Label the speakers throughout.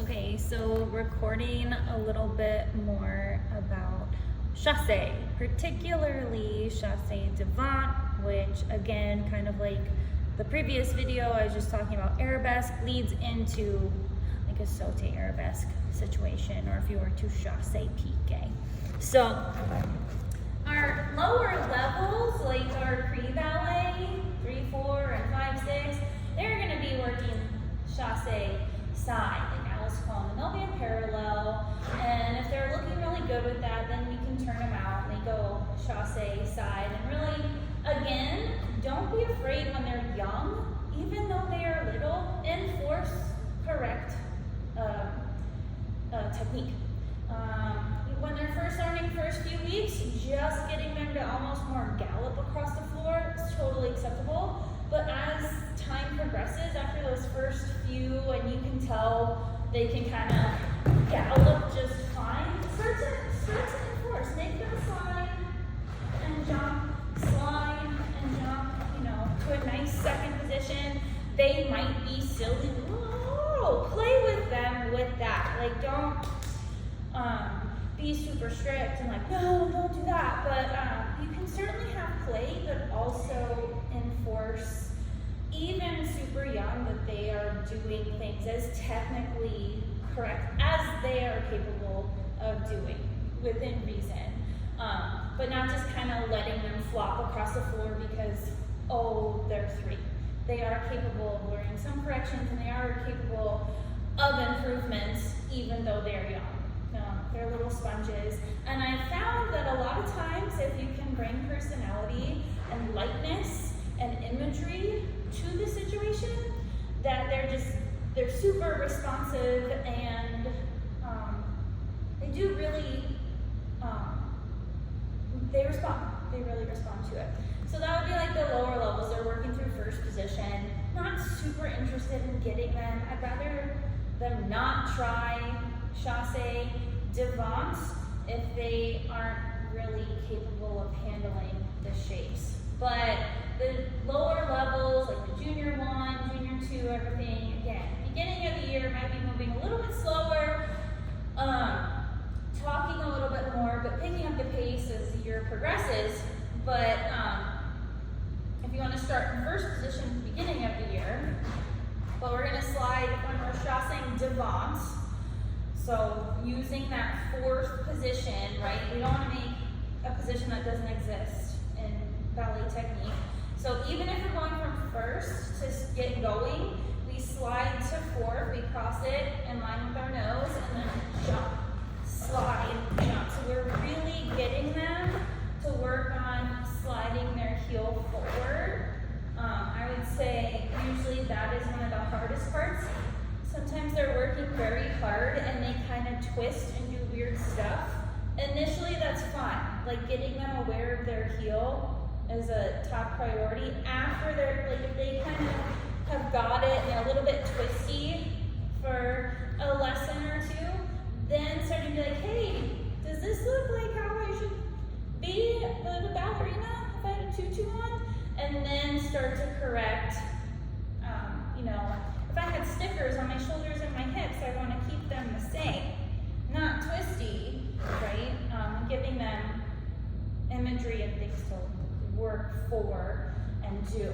Speaker 1: Okay, so recording a little bit more about Chassé, particularly Chassé Devant, which again, kind of like the previous video I was just talking about, arabesque leads into like a sauté arabesque situation, or if you were to Chassé piqué. So our lower levels, like our pre-ballet, 3, 4, and 5, 6, they're gonna be working Chassé side, like Alice Colin, and they'll be in parallel. And if they're looking really good with that, then we can turn them out and they go Chassé side. And really, again, don't be afraid when they're young, even though they are little, enforce correct technique. When they're first learning first few weeks, just getting them to almost more gallop across the floor is totally acceptable. But as time progresses, after those first few, and you can tell they can kind of gallop just fine, start to enforce. Make them slide and jump, slide and jump, to a nice second position. They might be silly. Whoa, play with them with that. Like, don't be super strict and like, no, don't do that. But you can certainly have play, but also enforce, even super young, that they are doing things as technically correct as they are capable of doing within reason. But not just kind of letting them flop across the floor because, oh, they're 3. They are capable of learning some corrections, and they are capable of improvements even though they're young. They're little sponges. And I found that a lot of times, if you can bring personality and lightness and imagery to the situation, that they're super responsive, and they do really, they really respond to it. So that would be like the lower levels. They're working through first position, not super interested in getting them. I'd rather them not try Chassé Devant if they aren't really capable of handling the shapes. But the lower levels, like the junior 1, junior 2, everything, again, beginning of the year might be moving a little bit slower, talking a little bit more, but picking up the pace as the year progresses. But if you want to start in first position at the beginning of the year, well, we're going to slide when we're Chassé Devant. So using that 4th position, right? We don't want to make a position that doesn't exist in ballet technique. So even if we're going from first to get going, we slide to 4th, we cross it in line with our nose, and then jump, slide, jump. So we're really getting them to work on sliding their heel forward. I would say usually that is one of the hardest parts. Sometimes they're working very hard and they kind of twist and do weird stuff. Initially, that's fun. Like, getting them aware of their heel is a top priority. After they're, like, if they kind of have got it and they're a little bit twisty for a lesson or 2, then starting to be like, hey, does this look like how I should be the ballerina if I had a tutu on? And then start to correct, if I had stickers on my shoulders and my hips, I want to keep them the same, not twisty, right? Giving them imagery and things to work for and do.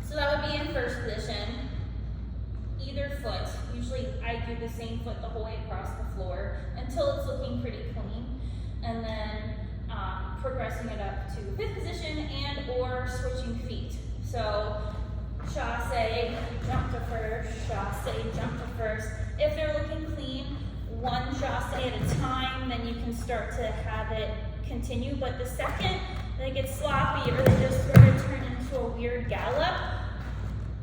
Speaker 1: So that would be in first position. Either foot, usually I do the same foot the whole way across the floor until it's looking pretty clean, and then progressing it up to 5th position and or switching feet. So Chassé, jump to first, Chassé, jump to first. If they're looking clean, 1 Chassé at a time, then you can start to have it continue. But the second they get sloppy or they just sort of turn into a weird gallop,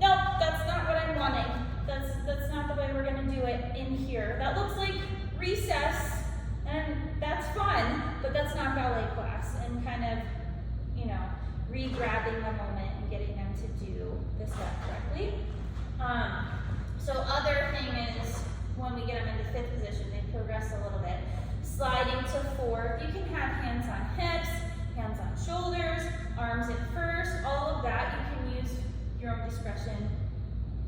Speaker 1: nope, that's not what I'm wanting. That's not the way we're going to do it in here. That looks like recess, and that's fun, but that's not ballet class. And kind of, re-grabbing the moment and getting them to do the step correctly. So other thing is, when we get them into 5th position, they progress a little bit. Sliding to 4th, you can have hands on hips, hands on shoulders, arms at first, all of that. You can use your own discretion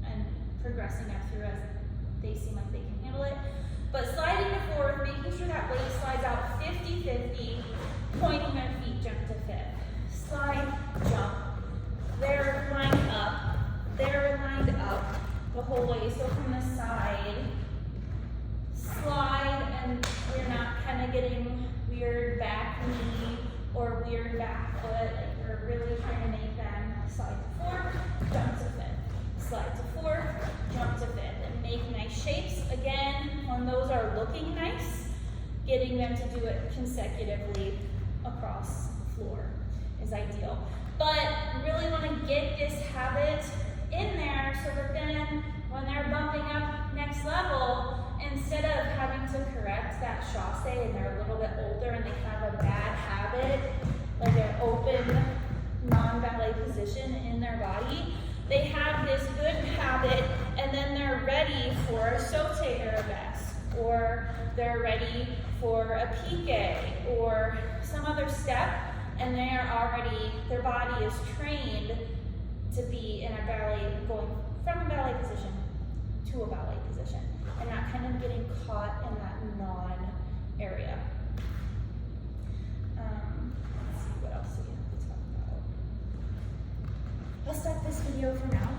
Speaker 1: and progressing up through as they seem like they can handle it. But sliding to fourth, making sure that weight slides out 50-50, pointing their feet jump to fifth. Slide, jump. They're lined up. They're lined up the whole way. So from the side, slide, and we're not kind of getting weird back knee or weird back foot. Like we're really trying to make them slide to fourth, jump to fifth. Slide to fourth, jump to fifth. And make nice shapes. Again, when those are looking nice, getting them to do it consecutively across the floor is ideal. But we really want to get this habit in there so that then when they're bumping up next level, instead of having to correct that chassé and they're a little bit older and they have a bad habit, like an open non-ballet position in their body, they have this good habit and then they're ready for a sauté arabesque, or they're ready for a piqué or some other step, and they are already, their body is trained to be in a ballet, going from a ballet position to a ballet position, and not kind of getting caught in that non-area. Let's see what else we have to talk about. I'll stop this video for now.